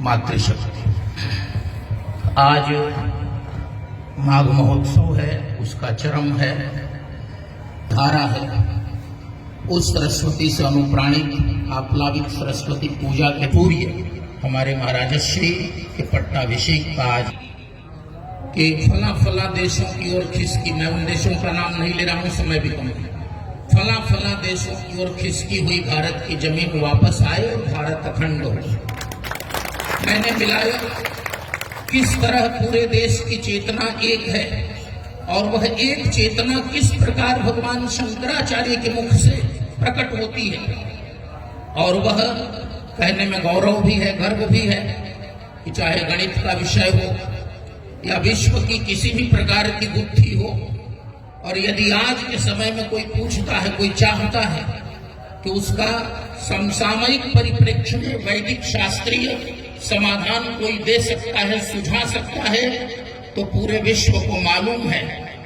मातृशक्ति। आज माघ महोत्सव है, उसका चरम है, धारा है। उस सरस्वती से अनुप्राणित आप्लावित सरस्वती पूजा के पूर्व हमारे महाराजश्री के पट्टाभिषेक का आज कि फला फला देशों की ओर खिसकी, मैं उन देशों का नाम नहीं ले रहा हूं, समय भी कम है। फला फला देशों की ओर खिसकी हुई भारत की जमीन वापस आए और भारत अखंड हो। मैंने मिलाया किस तरह पूरे देश की चेतना एक है और वह एक चेतना किस प्रकार भगवान शंकराचार्य के मुख से प्रकट होती है, और वह कहने में गौरव भी है, गर्व भी है कि चाहे गणित का विषय हो या विश्व की किसी भी प्रकार की बुद्धि हो, और यदि आज के समय में कोई पूछता है, कोई चाहता है कि उसका समसामयिक परिप्रेक्ष्य में वैदिक शास्त्रीय समाधान कोई दे सकता है, सुझा सकता है, तो पूरे विश्व को मालूम है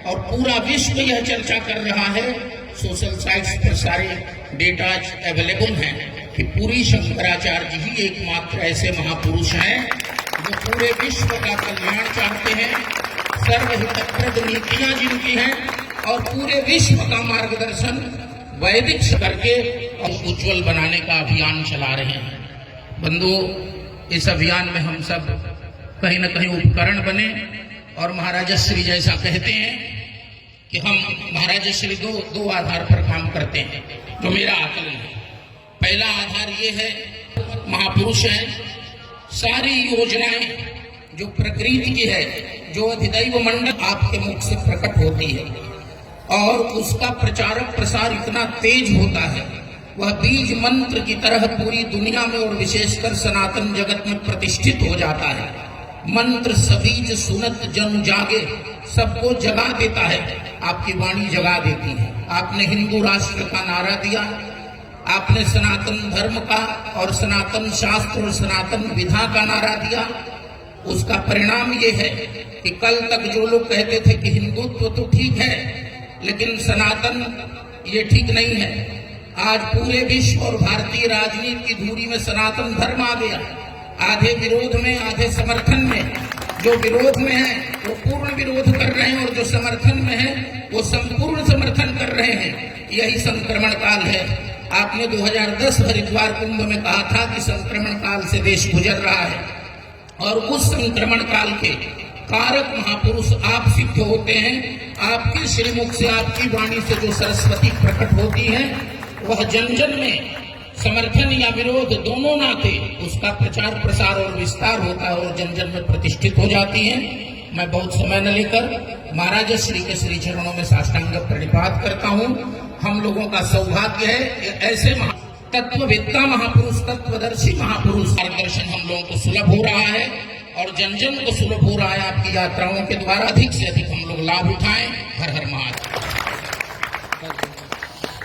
और पूरा विश्व यह चर्चा कर रहा है। सोशल साइट्स पर सारे डेटाज अवेलेबल हैं कि पूरी शंकराचार्य जी एकमात्र ऐसे महापुरुष हैं जो पूरे विश्व का कल्याण चाहते हैं, सर्वहितप्रद नीतियां जिनकी हैं और पूरे विश्व का मार्गदर्शन वैदिक करके और उज्जवल बनाने का अभियान चला रहे हैं। बंधुओं, इस अभियान में हम सब कहीं न कहीं उपकरण बने और महाराजश्री जैसा कहते हैं कि हम महाराजश्री दो आधार पर काम करते हैं, जो मेरा आकलन है। पहला आधार ये है, महापुरुष हैं, सारी योजनाएं जो प्रकृति की है, जो अधिदैव मंडल आपके मुख से प्रकट होती है और उसका प्रचारक प्रसार इतना तेज होता है, वह बीज मंत्र की तरह पूरी दुनिया में और विशेषकर सनातन जगत में प्रतिष्ठित हो जाता है। मंत्र सबीज सुनत जन जागे, सबको जगा देता है। आपकी वाणी जगा देती है। आपने हिंदू राष्ट्र का नारा दिया, आपने सनातन धर्म का और सनातन शास्त्र और सनातन विधा का नारा दिया। उसका परिणाम ये है कि कल तक जो लोग कहते थे कि हिंदुत्व तो ठीक है लेकिन सनातन ये ठीक नहीं है, आज पूरे विश्व और भारतीय राजनीति की धुरी में सनातन धर्म आ गया। आधे विरोध में, आधे समर्थन में। जो विरोध में है वो पूर्ण विरोध कर रहे हैं और जो समर्थन में है वो संपूर्ण समर्थन कर रहे हैं। यही संक्रमण काल है। आपने 2010 हरिद्वार कुंभ में कहा था कि संक्रमण काल से देश गुजर रहा है, और उस संक्रमण काल के कारक महापुरुष आप सिद्ध होते हैं। आपके श्रीमुख से, आपकी वाणी से जो सरस्वती प्रकट होती है, वह जन जन में समर्थन या विरोध दोनों नाते उसका प्रचार प्रसार और विस्तार होता है और जन जन में प्रतिष्ठित हो जाती है। मैं बहुत समय न लेकर महाराजश्री के श्री चरणों में साष्टांग प्रणिपात करता हूँ। हम लोगों का सौभाग्य है कि ऐसे तत्ववेत्ता महापुरुष, तत्वदर्शी महापुरुष मार्गदर्शन हम लोगों को सुलभ हो रहा है और जन जन को सुलभ हो रहा है। आपकी यात्राओं के द्वारा अधिक से अधिक हम लोग लाभ उठाएं। हर हर महादेव।